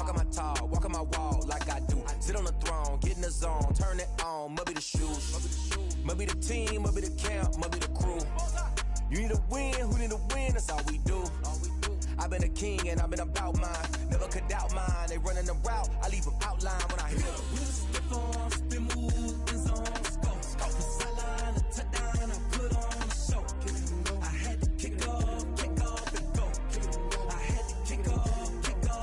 talking my talk, walking my walk like I do. Sit on the throne, get in the zone, turn it on, must be the shoes. Must be the team, must be the camp, must be the crew. You need to win, who need to win, that's all we do. I've been a king and I've been about mine. Never could doubt mine. They running the route, I leave them outline when I hit them. We just stiff on, spin move, in zone, scope. The sideline, the touchdown, I put on the show. I had to kick off and go. I had to kick off and go.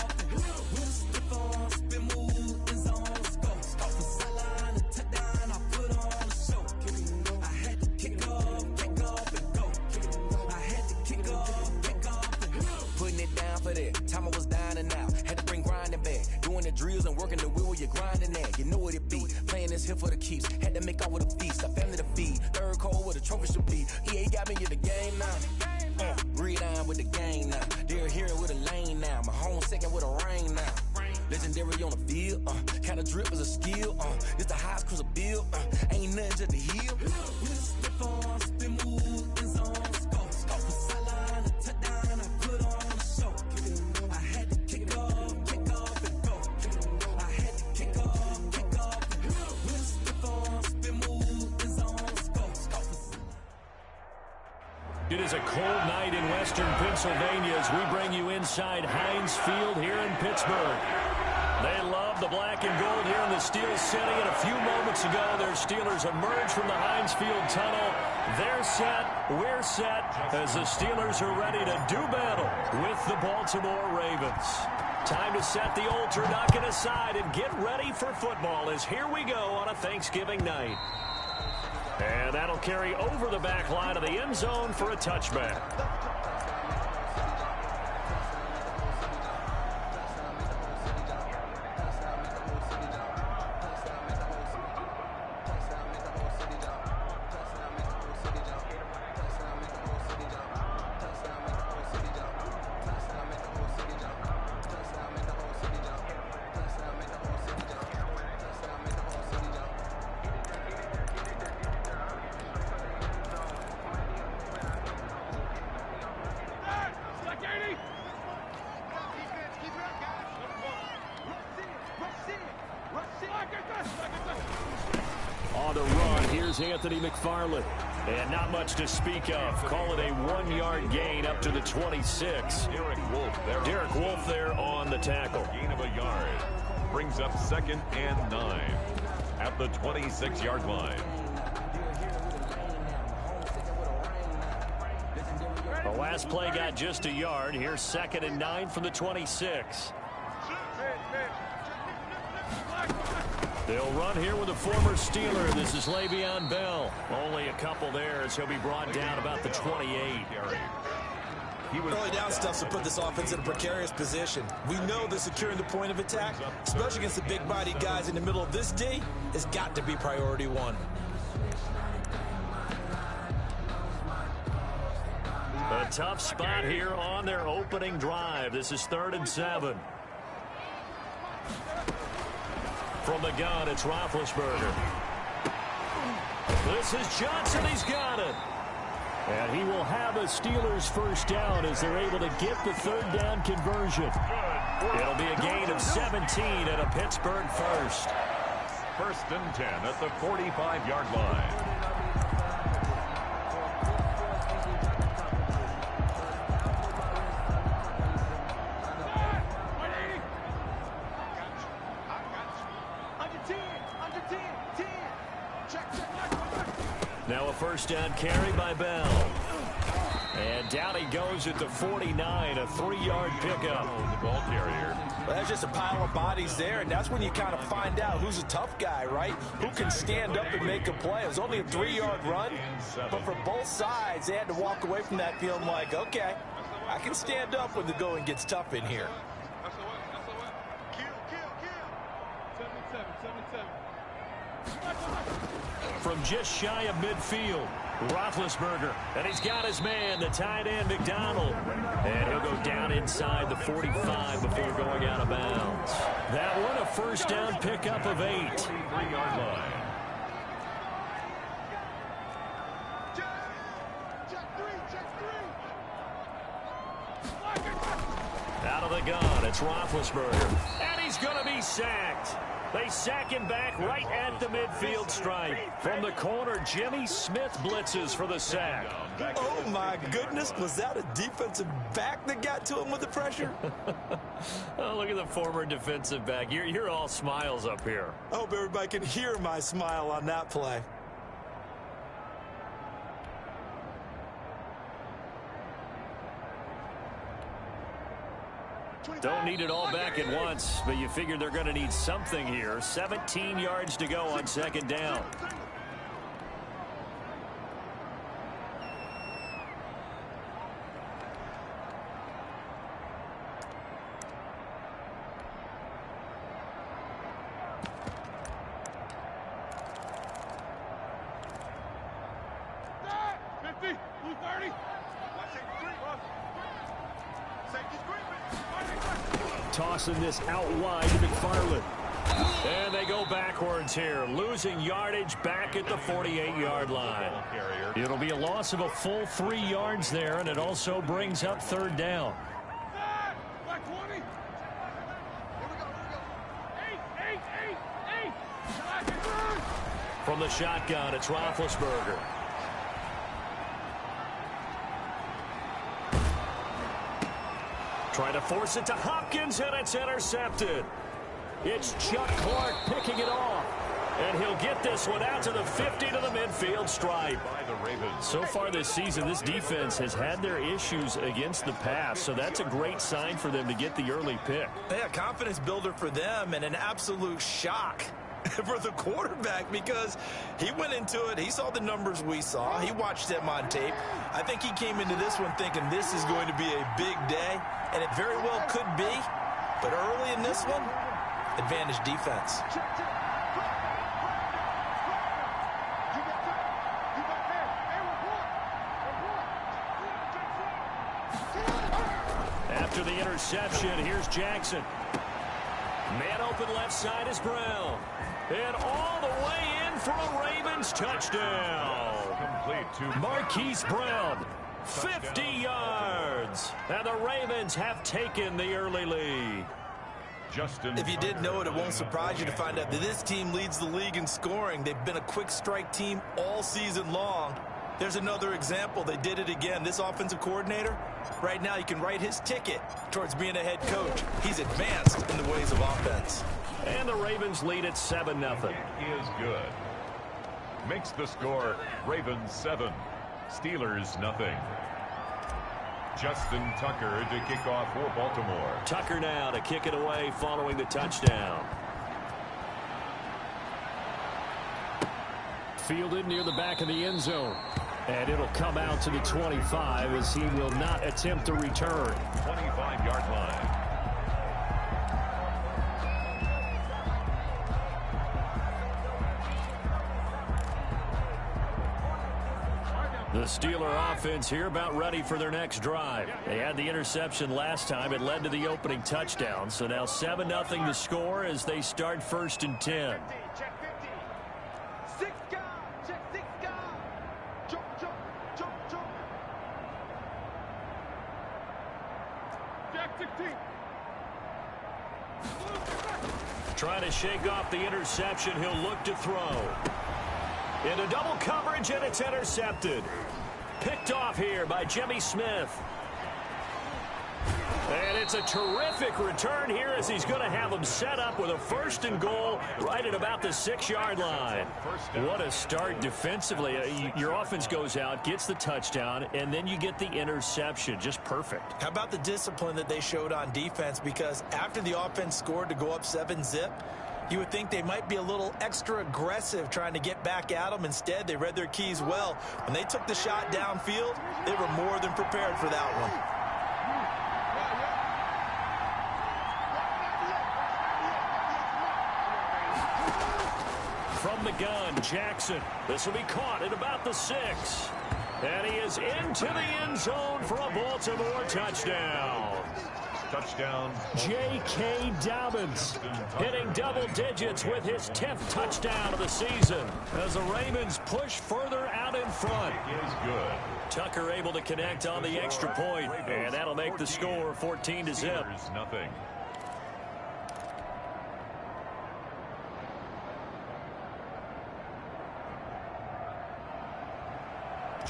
We just stiff on, spin move, in zone, scope. The sideline, the touchdown, I put on the show. I had to kick off and go. I had to kick off and go. Putting it down for that. Time I was down and out. Had to bring grinding back. Doing the drills and working the wheel where you're grinding at. You know what it be. Playing this here for the keeps. Had to make off with a feast. A family to feed. Third cold where the trophy should be. EA got me in the game now. Read on with the game now. They're here with a lane now. My home second with a rain now. Legendary on the field. Kind of drip is a skill. It's the highest cruiser bill. Ain't nothing just to heal. We stiff on, spin move, in zone, scope. The sideline, the touchdown, I put on the show. I had to kick off and go. I had to kick off and go. We stiff on, spin move, in zone, scope. It is a cold night in western Pennsylvania as we bring you inside Heinz Field here in Pittsburgh. They love the black and gold here in the Steel City, and a few moments ago, their Steelers emerged from the Heinz Field tunnel. They're set, we're set, as the Steelers are ready to do battle with the Baltimore Ravens. Time to set the old turducken aside and get ready for football, as here we go on a Thanksgiving night. And that'll carry over the back line of the end zone for a touchback. On the run, here's Anthony McFarland. And not much to speak of. Call it a 1-yard gain up to the 26. Derek Wolfe there on the tackle. Gain of a yard. Brings up 2nd and 9 at the 26-yard line. The last play got just a yard. Here's 2nd and 9 from the 26. They'll run here with a former Steeler. This is Le'Veon Bell. Only a couple there as he'll be brought down about the 28. Early down stuff to put this offense in a precarious position. We know that securing the point of attack, especially against the big-bodied guys in the middle of this D, has got to be priority one. A tough spot here on their opening drive. This is 3rd and 7. From the gun, it's Roethlisberger. This is Johnson. He's got it. And he will have a Steelers first down as they're able to get the 3rd down conversion. It'll be a gain of 17 and a Pittsburgh first. 1st and 10 at the 45-yard line. Now a first down carry by Bell. And down he goes at the 49, a 3-yard pickup. The ball carrier. Well, that's just a pile of bodies there, and that's when you kind of find out who's a tough guy, right? Who can stand up and make a play. It was only a 3-yard run, but for both sides, they had to walk away from that feeling like, okay, I can stand up when the going gets tough in here. From just shy of midfield, Roethlisberger, and he's got his man, the tight end, McDonald. And he'll go down inside the 45 before going out of bounds. That one, a first down pickup of 8. 3-yard line. Out of the gun. It's Roethlisberger. And he's going to be sacked. They sack him back right at the midfield stripe. From the corner, Jimmy Smith blitzes for the sack. Oh, my goodness. Was that a defensive back that got to him with the pressure? Oh, look at the former defensive back. You're all smiles up here. I hope everybody can hear my smile on that play. Don't need it all back at once, but you figure they're going to need something here. 17 yards to go on second down. Tossing this out wide to McFarland. And they go backwards here, losing yardage back at the 48-yard line. It'll be a loss of a full 3 yards there, and it also brings up third down. From the shotgun, it's Roethlisberger. Trying to force it to Hopkins, and it's intercepted. It's Chuck Clark picking it off. And he'll get this one out to the 50 to the midfield stripe. So far this season, this defense has had their issues against the pass, so that's a great sign for them to get the early pick. Yeah, confidence builder for them and an absolute shock for the quarterback because he went into it. He saw the numbers we saw. He watched them on tape. I think he came into this one thinking this is going to be a big day, and it very well could be. But early in this one, advantage defense. After the interception, here's Jackson. Man open left side is Brown. And all the way in for a Ravens touchdown. Complete to Marquise Brown, 50 yards. And the Ravens have taken the early lead. If you didn't know it, it won't surprise you to find out that this team leads the league in scoring. They've been a quick strike team all season long. There's another example. They did it again. This offensive coordinator, right now you can write his ticket towards being a head coach. He's advanced in the ways of offense. And the Ravens lead at 7-0. Is good. Makes the score Ravens 7, Steelers nothing. Justin Tucker to kick off for Baltimore. Tucker now to kick it away following the touchdown. Fielded near the back of the end zone. And it'll come out to the 25 as he will not attempt to return. 25-yard line. The Steeler offense here about ready for their next drive. They had the interception last time. It led to the opening touchdown. So now 7-0 to score as they start 1st and 10. Trying to shake off the interception. He'll look to throw. Into double coverage, and it's intercepted. Picked off here by Jimmy Smith. And it's a terrific return here as he's going to have them set up with a 1st and goal right at about the 6-yard line. What a start defensively. Your offense goes out, gets the touchdown, and then you get the interception. Just perfect. How about the discipline that they showed on defense? Because after the offense scored to go up 7-zip, you would think they might be a little extra aggressive trying to get back at them. Instead, they read their keys well. When they took the shot downfield, they were more than prepared for that one. From the gun, Jackson. This will be caught at about the 6. And he is into the end zone for a Baltimore touchdown. Touchdown. J.K. Dobbins hitting double digits with his 10th touchdown of the season as the Ravens push further out in front. Is good. Tucker able to connect on the extra point, and that'll make the score 14-0. Nothing.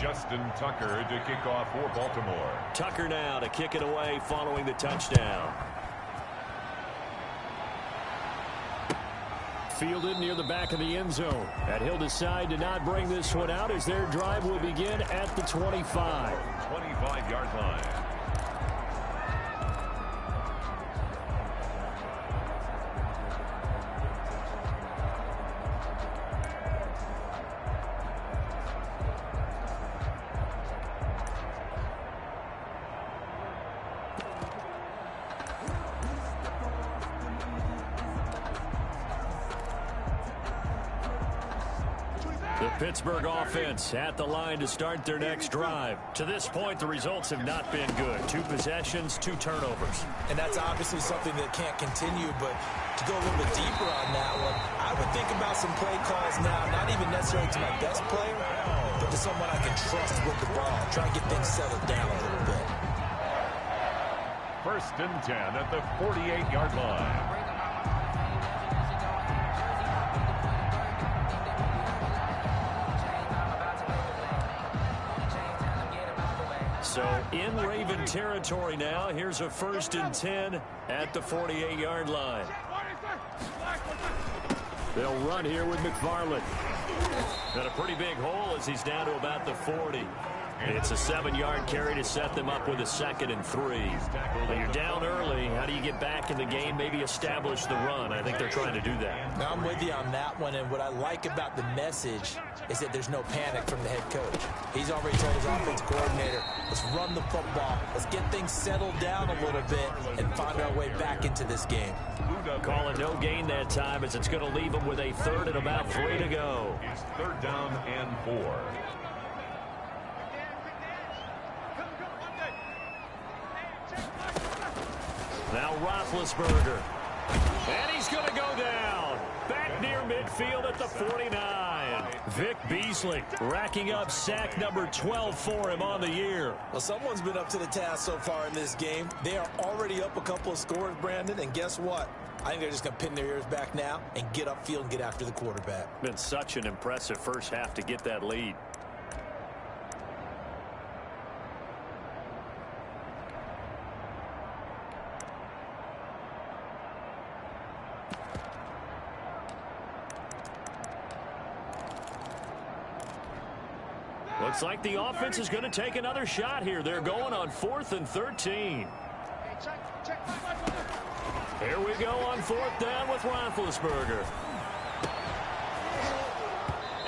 Justin Tucker to kick off for Baltimore. Tucker now to kick it away following the touchdown. Fielded near the back of the end zone. And he'll decide to not bring this one out as their drive will begin at the 25. 25-yard line. Pittsburgh offense at the line to start their next drive. To this point, the results have not been good. 2 possessions, 2 turnovers. And that's obviously something that can't continue, but to go a little bit deeper on that one, I would think about some play calls now, not even necessarily to my best player, but to someone I can trust with the ball. Try and get things settled down a little bit. 1st and 10 at the 48-yard line. So in Raven territory now. Here's a 1st and 10 at the 48-yard line. They'll run here with McFarland. Got a pretty big hole as he's down to about the 40. It's a 7-yard carry to set them up with a 2nd and 3. Well, you're down early. How do you get back in the game, maybe establish the run? I think they're trying to do that. Now, I'm with you on that one, and what I like about the message is that there's no panic from the head coach. He's already told his offense coordinator, let's run the football. Let's get things settled down a little bit and find our way back into this game. Call it no gain that time as it's going to leave them with a 3rd and about 3 to go. It's 3rd down and 4. Now Roethlisberger. And he's going to go down. Back near midfield at the 49. Vic Beasley racking up sack number 12 for him on the year. Well, someone's been up to the task so far in this game. They are already up a couple of scores, Brandon, and guess what? I think they're just going to pin their ears back now and get upfield and get after the quarterback. Been such an impressive first half to get that lead. Looks like the offense is going to take another shot here. They're going on 4th and 13. Here we go on 4th down with Roethlisberger.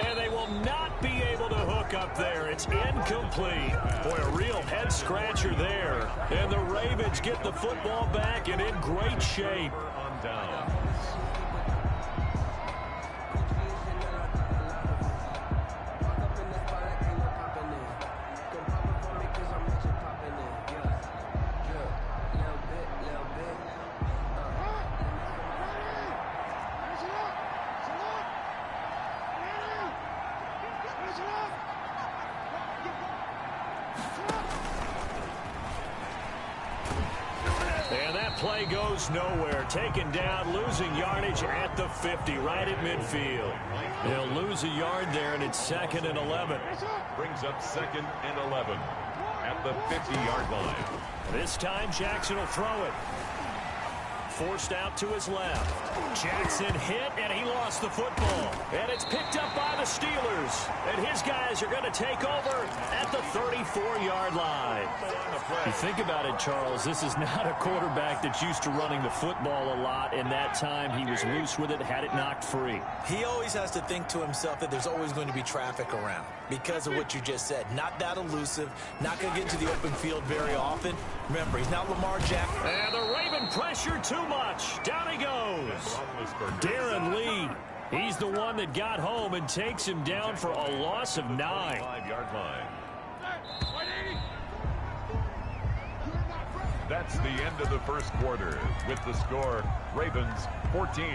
And they will not be able to hook up there. It's incomplete. Boy, a real head-scratcher there. And the Ravens get the football back and in great shape. On down. Play goes nowhere. Taken down, losing yardage at the 50, right at midfield. They'll lose a yard there, and it's 2nd and 11. Brings up 2nd and 11 at the 50-yard line. This time, Jackson will throw it. Forced out to his left. Jackson hit, and he lost the football. And it's picked up by the Steelers. And his guys are going to take over at the 34-yard line. You think about it, Charles, this is not a quarterback that's used to running the football a lot, and that time he was loose with it, had it knocked free. He always has to think to himself that there's always going to be traffic around because of what you just said. Not that elusive, not going to get into the open field very often. Remember, he's not Lamar Jackson. And the Raven pressure too much. Down he goes. Darren Lee. He's the one that got home and takes him down for a loss of 9. 5-yard line. That's the end of the first quarter with the score Ravens 14,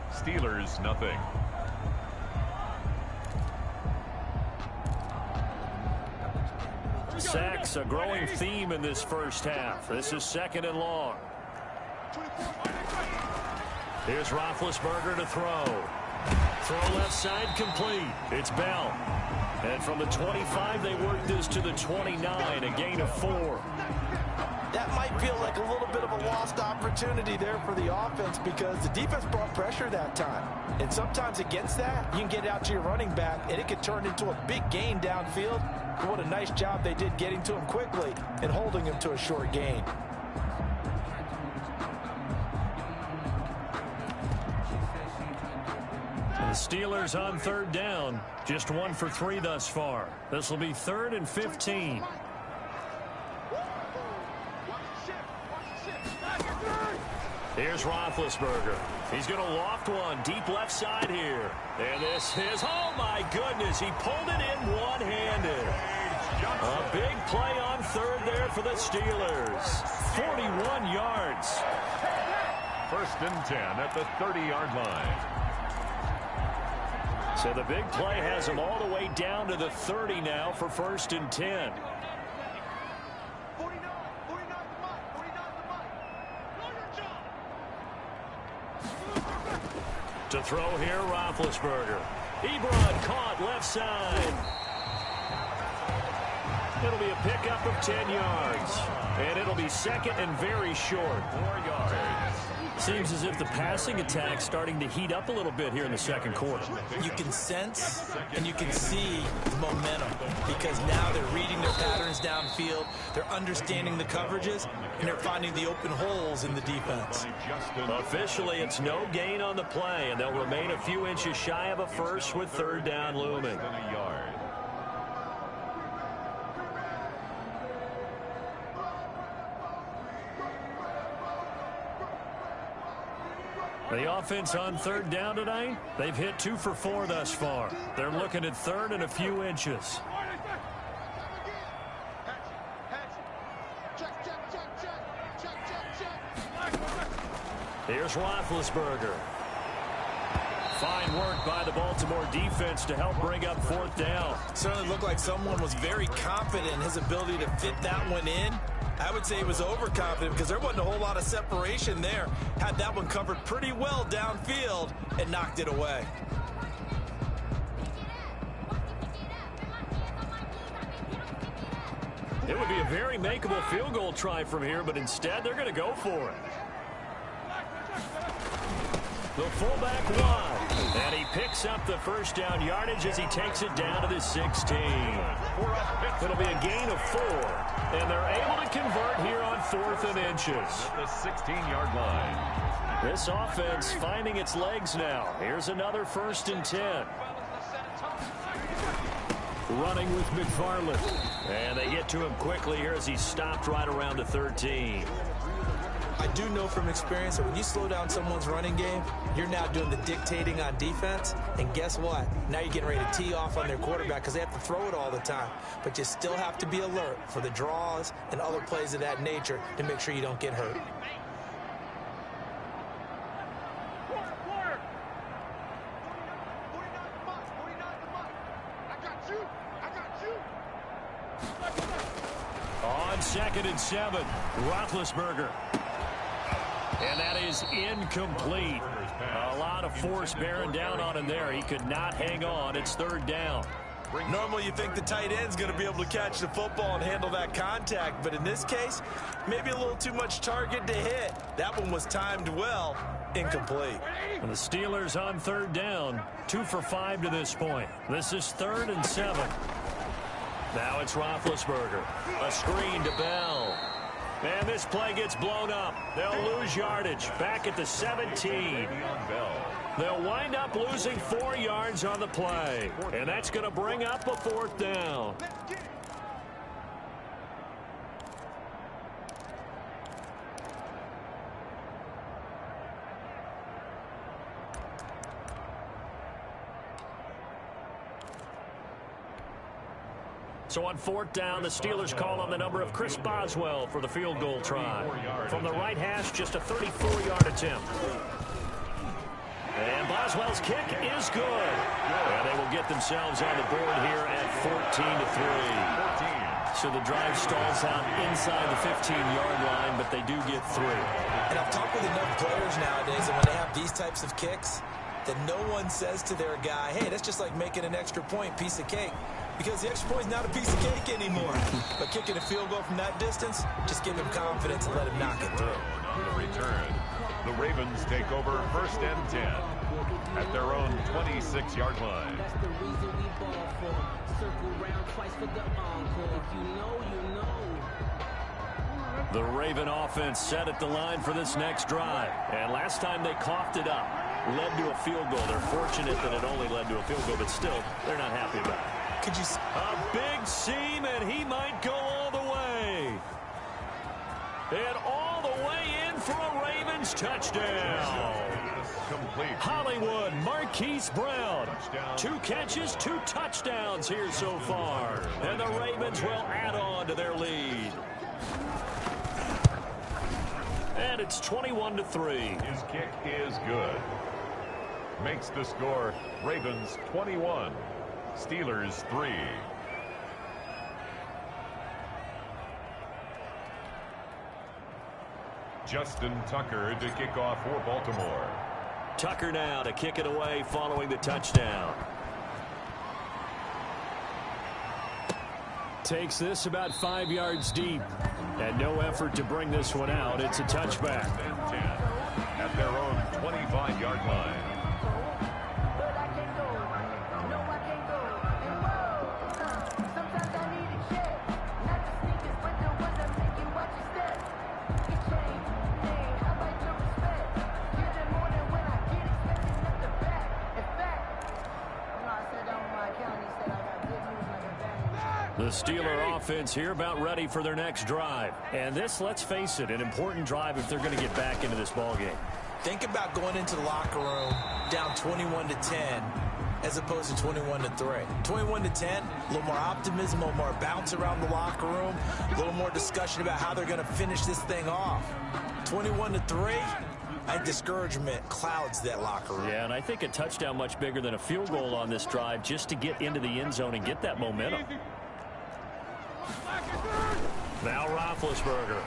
Steelers nothing. Sacks, a growing theme in this first half. This is 2nd and long. Here's Roethlisberger to throw. Throw left side complete. It's Bell. And from the 25, they work this to the 29, a gain of 4. That might feel like a little bit of a lost opportunity there for the offense because the defense brought pressure that time. And sometimes against that, you can get out to your running back, and it could turn into a big gain downfield. But what a nice job they did getting to him quickly and holding him to a short gain. The Steelers on 3rd down, just 1 for 3 thus far. This will be 3rd and 15. Here's Roethlisberger. He's going to loft one deep left side here. And this is, oh my goodness, he pulled it in one-handed. A big play on 3rd there for the Steelers. 41 yards. 1st and 10 at the 30-yard line. So the big play has him all the way down to the 30 now for 1st and 10. To throw here, Roethlisberger. Ebron caught left side. It'll be a pickup of 10 yards. And it'll be 2nd and very short. 4 yards. Seems as if the passing attack's starting to heat up a little bit here in the 2nd quarter. You can sense and you can see the momentum because now they're reading their patterns downfield, they're understanding the coverages, and they're finding the open holes in the defense. Officially, it's no gain on the play, and they'll remain a few inches shy of a first with 3rd down looming. The offense on 3rd down tonight, they've hit 2 for 4 thus far. They're looking at 3rd and a few inches. Here's Roethlisberger. Fine work by the Baltimore defense to help bring up 4th down. Certainly looked like someone was very confident in his ability to fit that one in. I would say he was overconfident because there wasn't a whole lot of separation there. Had that one covered pretty well downfield and knocked it away. It would be a very makeable field goal try from here, but instead they're going to go for it. The fullback wide, and he picks up the 1st down yardage as he takes it down to the 16. It'll be a gain of 4, and they're able to convert here on 4th and inches. At the 16-yard line. This offense finding its legs now. Here's another 1st and 10. Running with McFarland. And they get to him quickly here as he's stopped right around the 13. I do know from experience that when you slow down someone's running game, you're now doing the dictating on defense. And guess what? Now you're getting ready to tee off on their quarterback because they have to throw it all the time. But you still have to be alert for the draws and other plays of that nature to make sure you don't get hurt. On 2nd and 7, Roethlisberger. And that is incomplete. A lot of force bearing down on him there. He could not hang on. It's 3rd down. Normally you think the tight end's going to be able to catch the football and handle that contact, but in this case, maybe a little too much target to hit. That one was timed well, incomplete. And the Steelers on 3rd down, 2 for 5 to this point. This is 3rd and 7. Now it's Roethlisberger. A screen to Bell. And this play gets blown up. They'll lose yardage back at the 17. They'll wind up losing 4 yards on the play. And that's going to bring up a 4th down. So on 4th down, the Steelers call on the number of Chris Boswell for the field goal try. From the right hash, just a 34-yard attempt. And Boswell's kick is good. And they will get themselves on the board here at 14-3. So the drive stalls out inside the 15-yard line, but they do get 3. And I've talked with enough players nowadays, and when they have these types of kicks, that no one says to their guy, hey, that's just like making an extra point, piece of cake. Because the extra point is not a piece of cake anymore. But kicking a field goal from that distance, just give him confidence and let him knock it through. On the return, the Ravens take over 1st and 10 at their own 26-yard line. That's the reason we ball for. Circle round twice for the encore. If you know, you know. The Raven offense set at the line for this next drive. And last time they coughed it up, led to a field goal. They're fortunate that it only led to a field goal, but still, they're not happy about it. Could you... A big seam, and he might go all the way. And all the way in for a Ravens touchdown. Complete. Hollywood, Marquise Brown. 2 catches, 2 touchdowns here so far. And the Ravens will add on to their lead. And it's 21-3. His kick is good. Makes the score Ravens 21, Steelers 3. Justin Tucker to kick off for Baltimore. Tucker now to kick it away following the touchdown. Takes this about 5 yards deep. And no effort to bring this one out. It's a touchback. And 10 at their own 25-yard line. The Steeler offense here about ready for their next drive. And this, let's face it, an important drive if they're going to get back into this ballgame. Think about going into the locker room down 21-10 as opposed to 21-3. 21-10, a little more optimism, a little more bounce around the locker room, a little more discussion about how they're going to finish this thing off. 21-3, I think discouragement clouds that locker room. Yeah, and I think a touchdown much bigger than a field goal on this drive just to get into the end zone and get that momentum. Now Roethlisberger.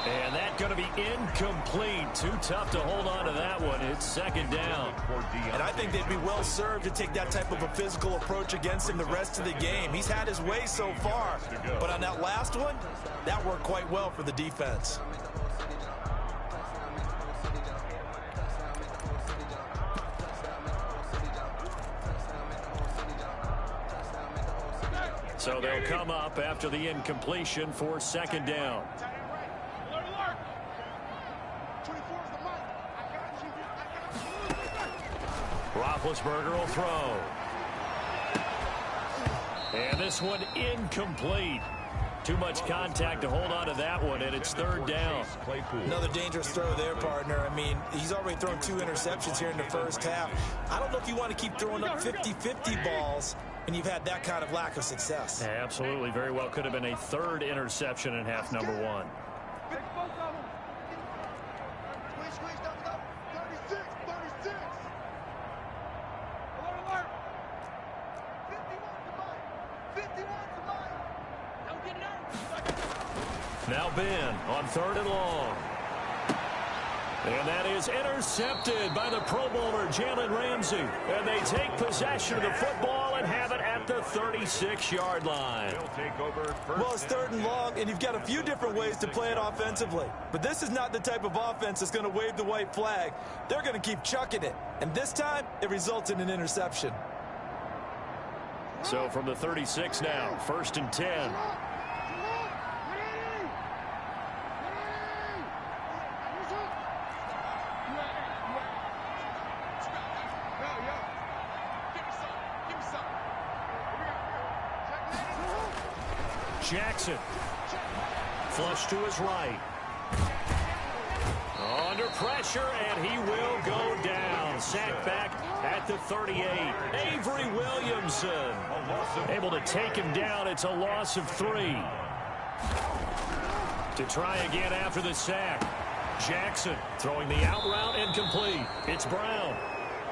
And that's going to be incomplete. Too tough to hold on to that one. It's 2nd down. And I think they'd be well served to take that type of a physical approach against him the rest of the game. He's had his way so far. But on that last one, that worked quite well for the defense. So they'll come up after the incompletion for 2nd down. Roethlisberger will throw. And this one incomplete. Too much contact to hold on to that one, and it's 3rd down. Another dangerous throw there, partner. I mean, he's already thrown 2 interceptions here in the first half. I don't know if you want to keep throwing up 50-50 balls and you've had that kind of lack of success. Yeah, absolutely. Very well could have been a 3rd interception in half number 1. Now Ben on 3rd and long. And that is intercepted by the Pro Bowler, Jalen Ramsey. And they take possession of the football and have it at the 36-yard line. Well, it's 3rd and long, and you've got a few different ways to play it offensively. But this is not the type of offense that's going to wave the white flag. They're going to keep chucking it. And this time, it results in an interception. So from the 36 now, 1st and 10. Jackson. Flush to his right. Under pressure, and he will go down. Sacked back at the 38. Avery Williamson able to take him down. It's a loss of 3. To try again after the sack. Jackson throwing the out route incomplete. It's Brown.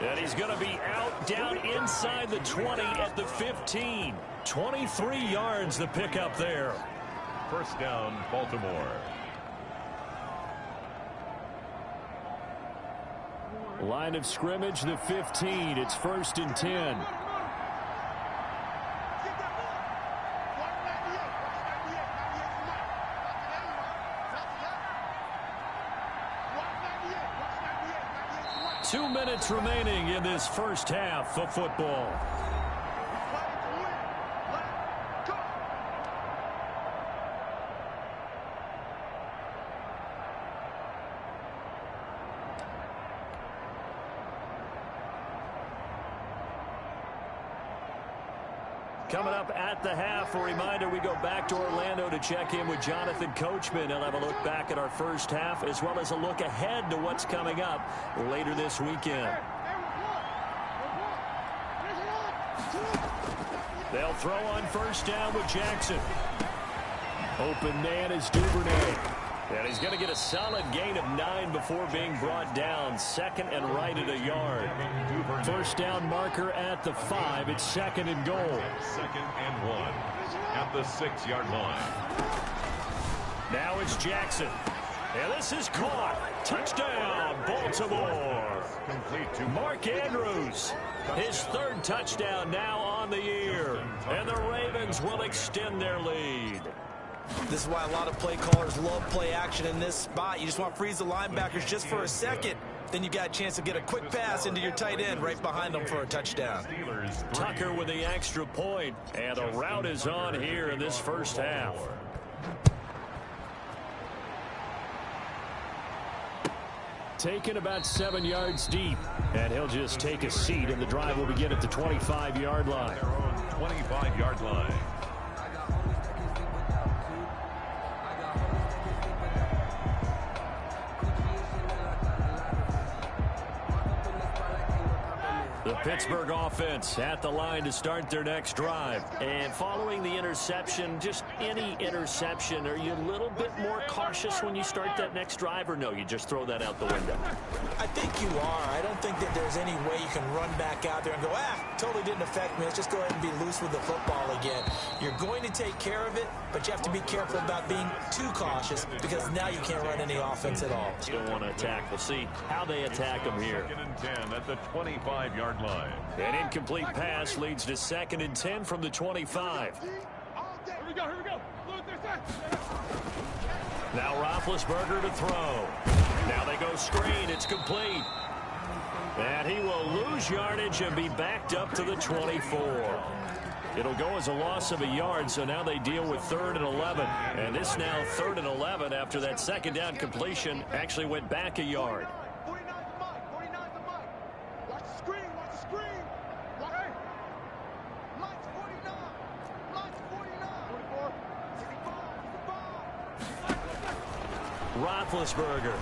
And he's going to be out down inside the 20 at the 15. 23 yards the pickup there. First down, Baltimore. Line of scrimmage, the 15. It's 1st and 10. Two minutes remaining in this first half of football. Coming up at the half, a reminder, we go back to Orlando to check in with Jonathan Coachman. He'll have a look back at our first half as well as a look ahead to what's coming up later this weekend. They'll throw on first down with Jackson. Open man is Duvernay. And he's going to get a solid gain of 9 before being brought down. Second and right at a yard. First down marker at the 5. It's 2nd and goal. 2nd and 1 at the 6-yard line. Now it's Jackson. And this is caught. Touchdown, Baltimore. Complete to Mark Andrews. His 3rd touchdown now on the year. And the Ravens will extend their lead. This is why a lot of play callers love play action in this spot. You just want to freeze the linebackers just for a second. Then you got a chance to get a quick pass into your tight end right behind them for a touchdown. Tucker with the extra point. And the route is on here in this first half. Taken about 7 yards deep. And he'll just take a seat, and the drive will begin at the 25-yard line. Their own 25-yard line. The Pittsburgh offense at the line to start their next drive. And following the interception, just any interception, are you a little bit more cautious when you start that next drive, or no, you just throw that out the window? I think you are. I don't think that there's any way you can run back out there and go, totally didn't affect me. Let's just go ahead and be loose with the football again. You're going to take care of it, but you have to be careful about being too cautious because now you can't run any offense at all. You don't want to attack. We'll see how they attack them here. 2nd and 10 at the 25-yard line. An incomplete pass leads to 2nd and 10 from the 25. Here we go. Now Roethlisberger to throw. Now they go screen. It's complete. And he will lose yardage and be backed up to the 24. It'll go as a loss of a yard, so now they deal with 3rd and 11. And this now 3rd and 11 after that 2nd down completion actually went back a yard. 49's the mic. 49's the mic. Watch the screen. Watch the screen. Mike's 49. Mike's 49. 44. 65. Roethlisberger.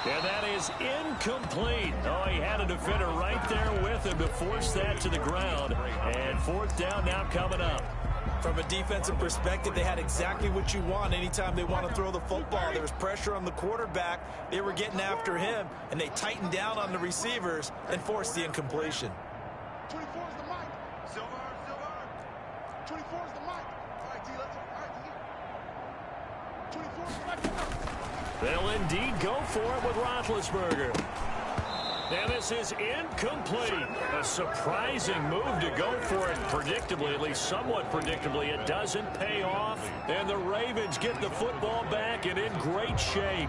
And that is incomplete. Oh, he had a defender right there with him to force that to the ground. And 4th down now coming up. From a defensive perspective, they had exactly what you want anytime they want to throw the football. There was pressure on the quarterback. They were getting after him, and they tightened down on the receivers and forced the incompletion. 24 is the mic. Silver. 24 is the mic. All right, D, let's go. All right, D. 24 is the mic. They'll indeed go for it with Roethlisberger. And this is incomplete. A surprising move to go for it predictably, at least somewhat predictably. It doesn't pay off, and the Ravens get the football back and in great shape.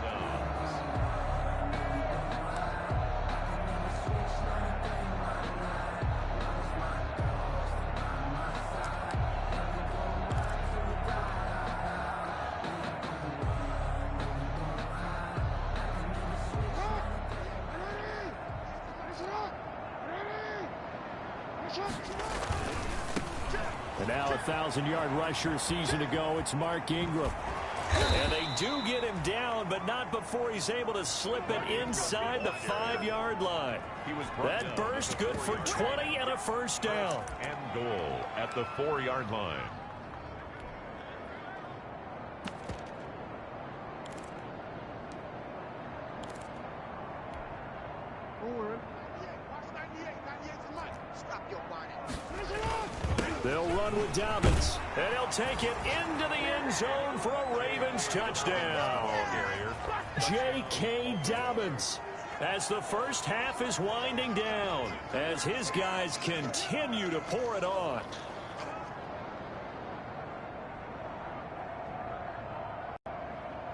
And now a 1,000-yard rusher season to go. It's Mark Ingram. And they do get him down, but not before he's able to slip it inside the 5-yard line. That burst good for 20 and a first down. And goal at the 4-yard line. They'll run with Dobbins, and he'll take it into the end zone for a Ravens touchdown. J.K. Dobbins, as the first half is winding down, as his guys continue to pour it on.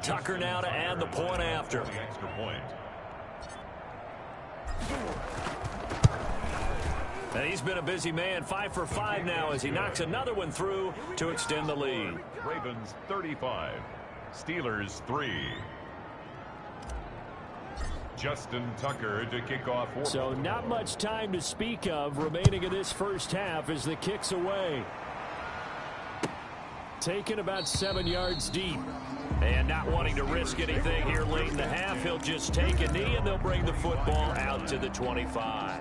Tucker now to add the point after. The extra point. And he's been a busy man, 5 for 5 now as he knocks another one through to extend the lead. Ravens 35, Steelers 3. Justin Tucker to kick off. So not much time to speak of remaining in this first half as the kick's away. Taken about 7 yards deep. And not wanting to risk anything here late in the half, he'll just take a knee and they'll bring the football out to the 25.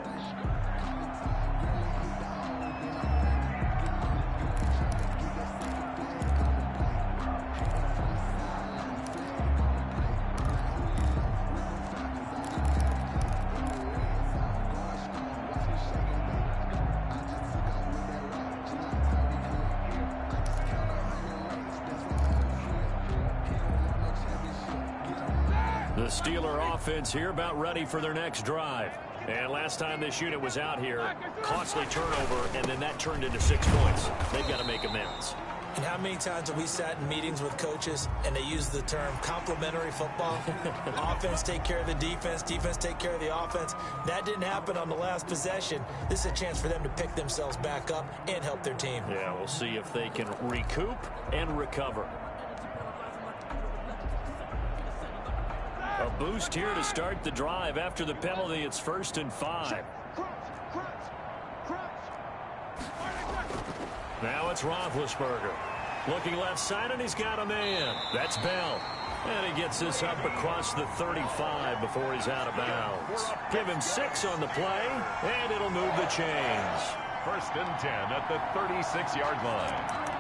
The Steeler offense here about ready for their next drive. And last time this unit was out here, costly turnover, and then that turned into 6 points. They've got to make amends. And how many times have we sat in meetings with coaches and they use the term complementary football? Offense take care of the defense, defense take care of the offense. That didn't happen on the last possession. This is a chance for them to pick themselves back up and help their team. Yeah, we'll see if they can recoup and recover. A boost here to start the drive. After the penalty, it's 1st and 5. Now it's Roethlisberger. Looking left side, and he's got a man. That's Bell. And he gets this up across the 35 before he's out of bounds. Give him 6 on the play, and it'll move the chains. 1st and 10 at the 36-yard line.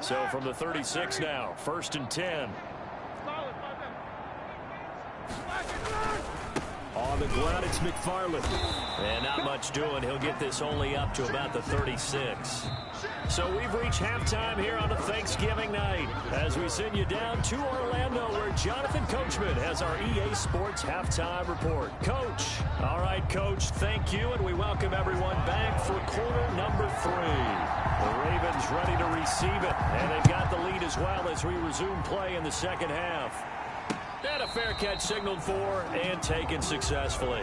So from the 36 now, 1st and 10. On the ground, it's McFarland. And not much doing. He'll get this only up to about the 36. So we've reached halftime here on a Thanksgiving night as we send you down to Orlando where Jonathan Coachman has our EA Sports halftime report. Coach. All right, Coach, thank you, and we welcome everyone back for quarter number 3. The Ravens ready to receive it, and they've got the lead as well as we resume play in the second half. And a fair catch signaled for and taken successfully.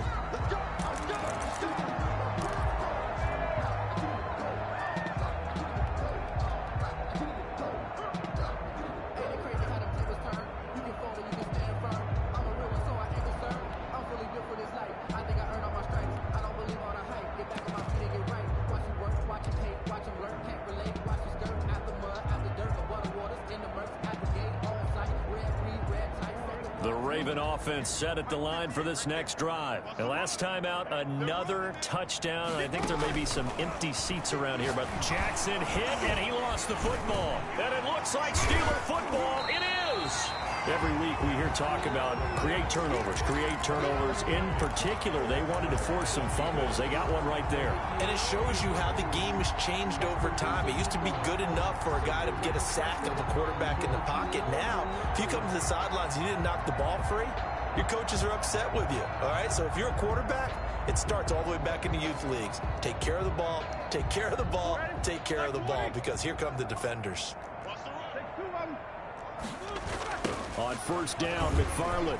Offense set at the line for this next drive. And last time out, another touchdown. I think there may be some empty seats around here, but Jackson hit and he lost the football. And it looks like Steeler football. It is. Every week we hear talk about create turnovers. In particular, they wanted to force some fumbles. They got one right there. And it shows you how the game has changed over time. It used to be good enough for a guy to get a sack of a quarterback in the pocket. Now, if you come to the sidelines and you didn't knock the ball free, your coaches are upset with you. All right, so if you're a quarterback, it starts all the way back in the youth leagues. Take care of the ball, take care of the ball, take care of the ball, because here come the defenders. On 1st down, McFarland.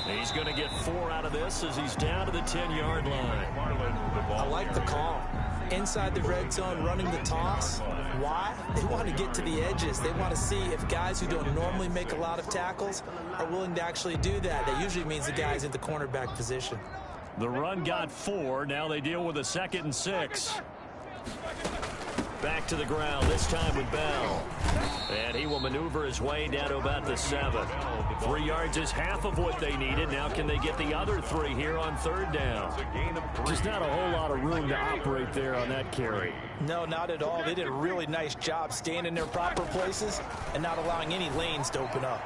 He's going to get 4 out of this as he's down to the 10-yard line. I like the call. Inside the red zone, running the toss. Why? They want to get to the edges. They want to see if guys who don't normally make a lot of tackles are willing to actually do that. That usually means the guys in the cornerback position. The run got 4. Now they deal with a 2nd and 6. Back to the ground, this time with Bell. And he will maneuver his way down to about the 7. 3 yards is half of what they needed. Now can they get the other 3 here on 3rd down? Just not a whole lot of room to operate there on that carry. No, not at all. They did a really nice job staying in their proper places and not allowing any lanes to open up.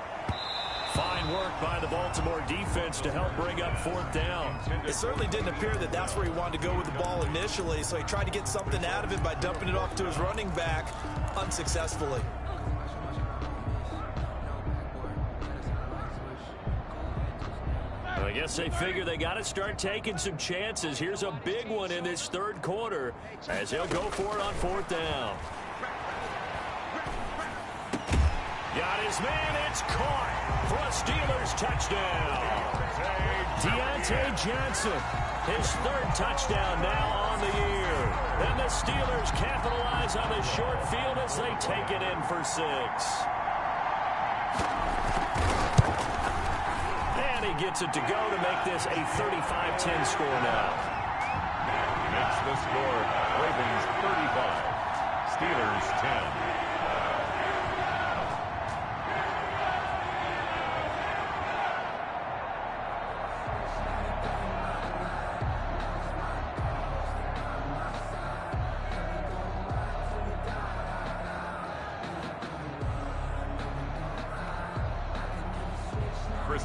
Fine work by the Baltimore defense to help bring up 4th down. It certainly didn't appear that that's where he wanted to go with the ball initially, so he tried to get something out of it by dumping it off to his running back unsuccessfully. I guess they figure they got to start taking some chances. Here's a big one in this 3rd quarter as he'll go for it on 4th down. Got his man, it's caught for a Steelers touchdown. Deontay Johnson, his 3rd touchdown now on the year. And the Steelers capitalize on the short field as they take it in for 6. And he gets it to go to make this a 35-10 score now. Makes the score Ravens 35, Steelers 10.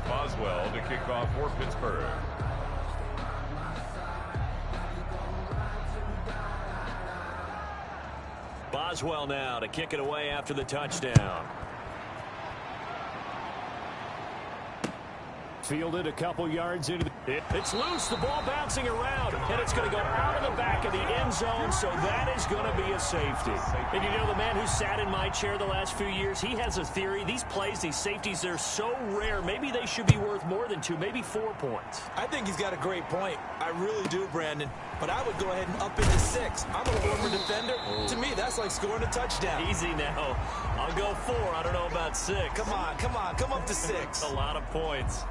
Boswell to kick off for Pittsburgh. Boswell now to kick it away after the touchdown. Fielded a couple yards into the... It's loose, the ball bouncing around, and it's going to go out of the back of the end zone, so that is going to be a safety. And you know, the man who sat in my chair the last few years, he has a theory. These plays, these safeties, they're so rare. Maybe they should be worth more than 2, maybe 4 points. I think he's got a great point. I really do, Brandon. But I would go ahead and up into 6. I'm a former defender. To me, that's like scoring a touchdown. Easy now. I'll go 4. I don't know about 6. Come on, come on. Come up to 6. A lot of points.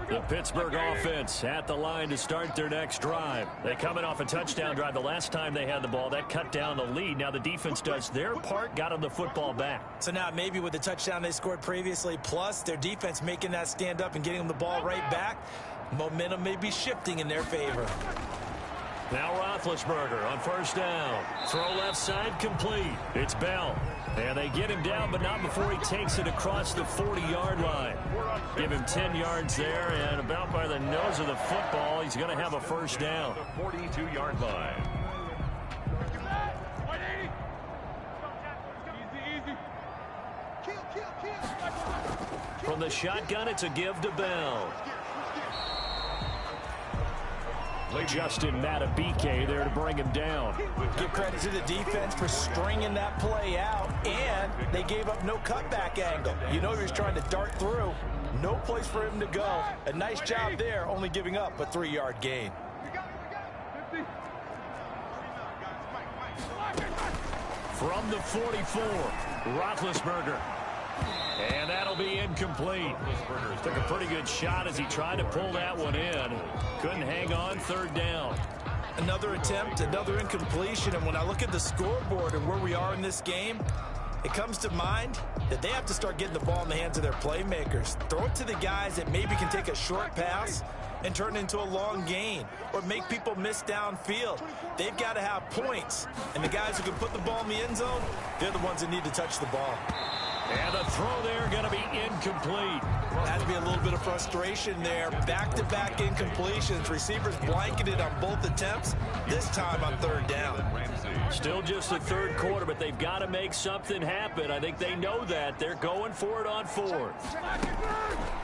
The Pittsburgh offense at the line to start their next drive. They come in off a touchdown drive. The last time they had the ball, that cut down the lead. Now the defense does their part, got them the football back. So now maybe with the touchdown they scored previously, plus their defense making that stand up and getting them the ball right back, momentum may be shifting in their favor. Now Roethlisberger on 1st down. Throw left side complete. It's Bell. And they get him down, but not before he takes it across the 40-yard line. Give him 10 yards there, and about by the nose of the football, he's going to have a 1st down. The 42-yard line. From the shotgun, it's a give to Bell. Justin Matabike there to bring him down. Give credit to the defense for stringing that play out, and they gave up no cutback angle. You know he was trying to dart through. No place for him to go. A nice job there, only giving up a 3-yard gain. From the 44, Roethlisberger. And that'll be incomplete. Took a pretty good shot as he tried to pull that one in. Couldn't hang on, 3rd down. Another attempt, another incompletion. And when I look at the scoreboard and where we are in this game, it comes to mind that they have to start getting the ball in the hands of their playmakers. Throw it to the guys that maybe can take a short pass and turn it into a long gain or make people miss downfield. They've got to have points. And the guys who can put the ball in the end zone, they're the ones that need to touch the ball. And the throw there going to be incomplete. Had to be a little bit of frustration there. Back-to-back incompletions. Receivers blanketed on both attempts, this time on 3rd down. Still just the 3rd quarter, but they've got to make something happen. I think they know that. They're going for it on 4th.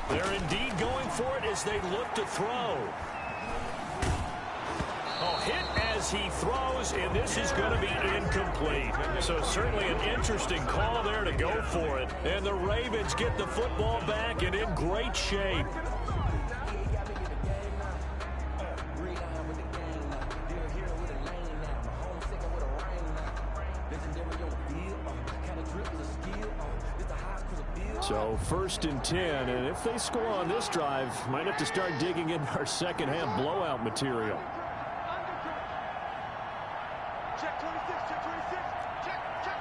They're indeed going for it as they look to throw. Oh, hit as he throws, and this is going to be incomplete. So certainly an interesting call there to go for it. And the Ravens get the football back and in great shape. So 1st and 10, and if they score on this drive, might have to start digging in our second half blowout material. Check 26, check 26, check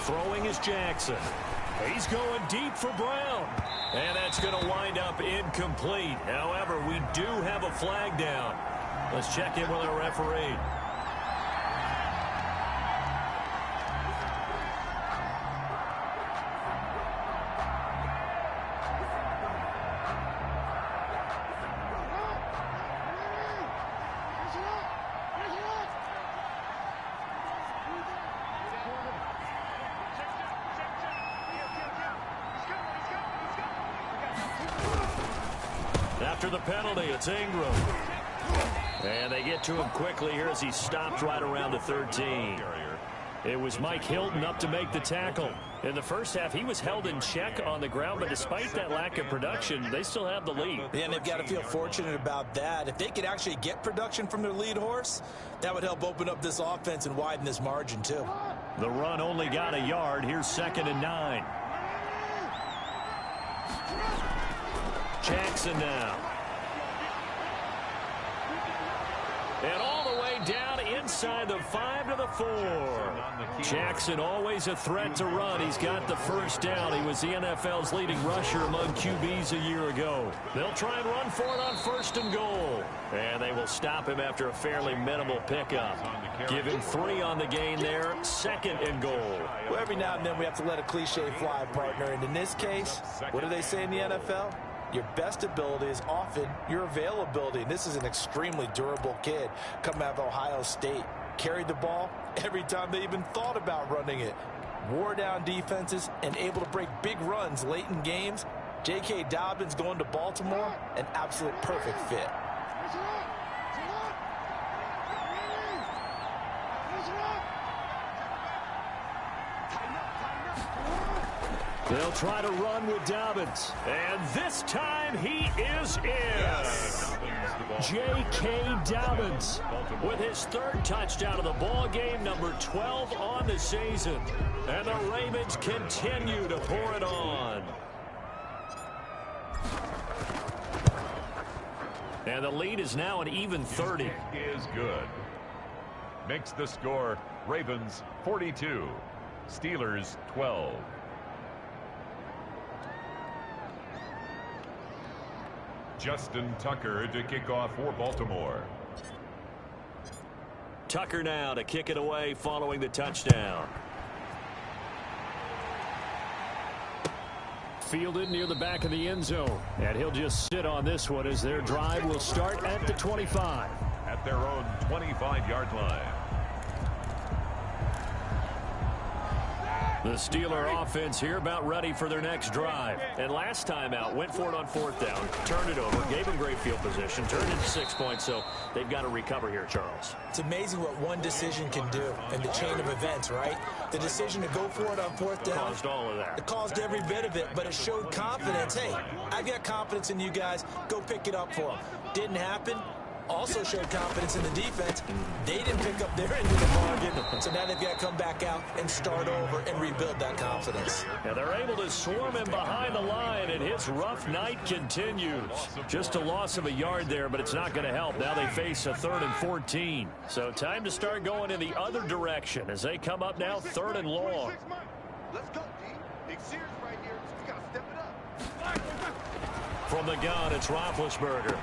23. Throwing is Jackson. He's going deep for Brown. And that's going to wind up incomplete. However, we do have a flag down. Let's check in with our referee. After the penalty, it's Ingram. And they get to him quickly here as he stopped right around the 13. It was Mike Hilton up to make the tackle. In the first half, he was held in check on the ground, but despite that lack of production, they still have the lead. Yeah, and they've got to feel fortunate about that. If they could actually get production from their lead horse, that would help open up this offense and widen this margin, too. The run only got a yard. Here's 2nd and 9. Jackson now. And all the way down inside the 5 to the 4. Jackson always a threat to run. He's got the first down. He was the NFL's leading rusher among QBs a year ago. They'll try and run for it on 1st and goal. And they will stop him after a fairly minimal pickup. Give him 3 on the gain there. 2nd and goal. Well, every now and then we have to let a cliche fly, partner. And in this case, what do they say in the NFL? Your best ability is often your availability. And this is an extremely durable kid coming out of Ohio State. Carried the ball every time they even thought about running it. Wore down defenses and able to break big runs late in games. J.K. Dobbins going to Baltimore, an absolute perfect fit. They'll try to run with Dobbins. And this time he is in. Yes. J.K. Dobbins with his 3rd touchdown of the ball game, number 12 on the season. And the Ravens continue to pour it on. And the lead is now an even 30. Is good. Makes the score Ravens 42, Steelers 12. Justin Tucker to kick off for Baltimore. Tucker now to kick it away following the touchdown. Fielded near the back of the end zone. And he'll just sit on this one as their drive will start at the 25. At their own 25-yard line. The Steeler offense here about ready for their next drive. And last time out, went for it on 4th down, turned it over, gave them great field position, turned it to 6 points, so they've got to recover here, Charles. It's amazing what one decision can do in the chain of events, right? The decision to go for it on 4th down. Caused all of that. It caused every bit of it, but it showed confidence. Hey, I've got confidence in you guys. Go pick it up for them. Didn't happen. Also showed confidence in the defense. They didn't pick up their end of the bargain, so now they've got to come back out and start over and rebuild that confidence. And they're able to swarm him behind the line, and his rough night continues. Just a loss of a yard there, but it's not going to help. Now they face a 3rd and 14. So time to start going in the other direction as they come up now 3rd and long. Let's go, D. Big series right here. We got to step it up. From the gun, it's Roethlisberger.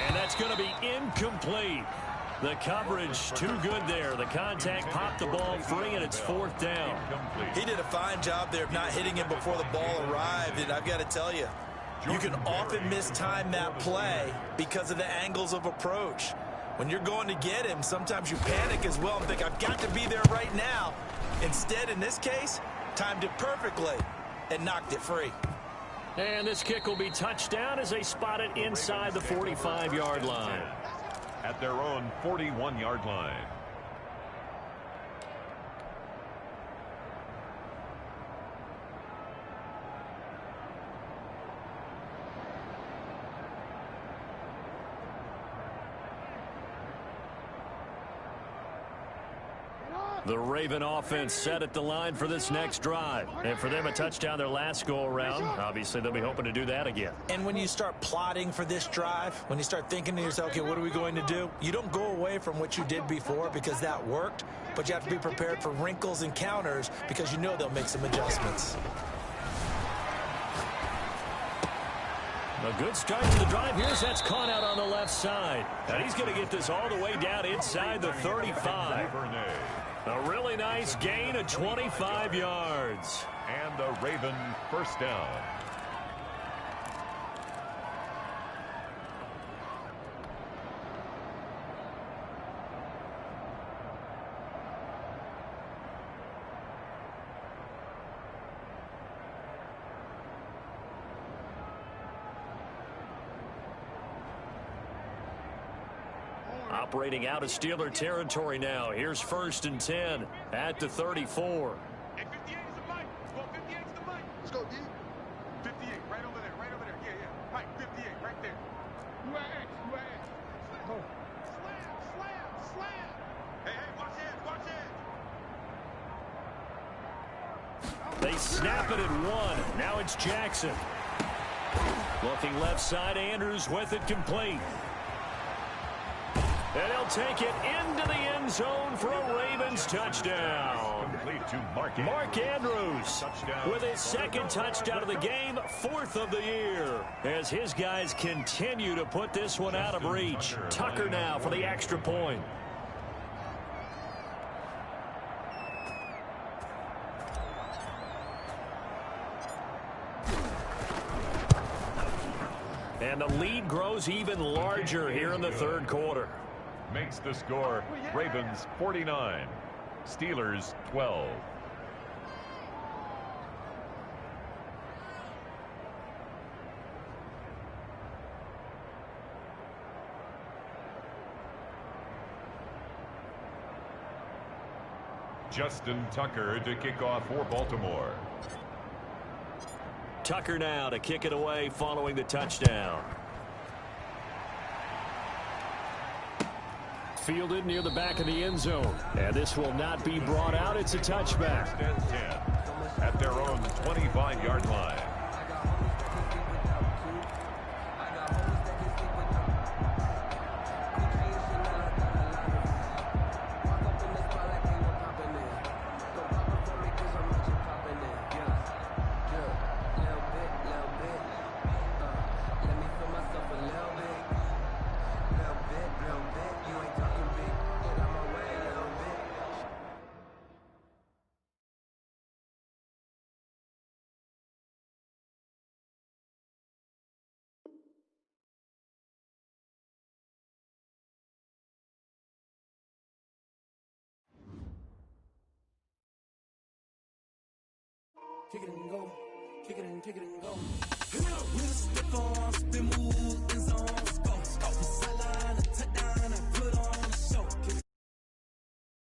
And that's going to be incomplete. The coverage too good there. The contact popped the ball free, and it's 4th down. He did a fine job there of not hitting him before the ball arrived, and I've got to tell you, you can often mistime that play because of the angles of approach. When you're going to get him, sometimes you panic as well and think, I've got to be there right now. Instead, in this case, timed it perfectly and knocked it free. And this kick will be touchdown as they spot it inside the 45-yard line. At their own 41-yard line. The Raven offense set at the line for this next drive. And for them, a touchdown their last go-around. Obviously, they'll be hoping to do that again. And when you start plotting for this drive, when you start thinking to yourself, okay, what are we going to do? You don't go away from what you did before because that worked, but you have to be prepared for wrinkles and counters because you know they'll make some adjustments. A good start to the drive. Here's that's caught out on the left side. And he's going to get this all the way down inside the 35. A really nice gain of 25 yards. And the Raven first down. Operating out of Steeler territory now. Here's 1st and 10 at the 34. Hey, 58 is the mic. Well, 58 is the mic. Let's go, D. 58, right over there, right over there. Yeah, yeah. Mike, 58, right there. You at X, you at X. Go. Slam. Hey, watch it. They snap it at 1. Now it's Jackson. Looking left side, Andrews with it complete. And he'll take it into the end zone for a Ravens touchdown. Complete to Mark Andrews with his second touchdown of the game, 4th of the year. As his guys continue to put this one out of reach. Tucker now for the extra point. And the lead grows even larger here in the 3rd quarter. Makes the score Ravens 49, Steelers 12. Justin Tucker to kick off for Baltimore. Tucker now to kick it away following the touchdown. Fielded near the back of the end zone. And this will not be brought out. It's a touchback. 10 at their own 25-yard line. Kick it and go.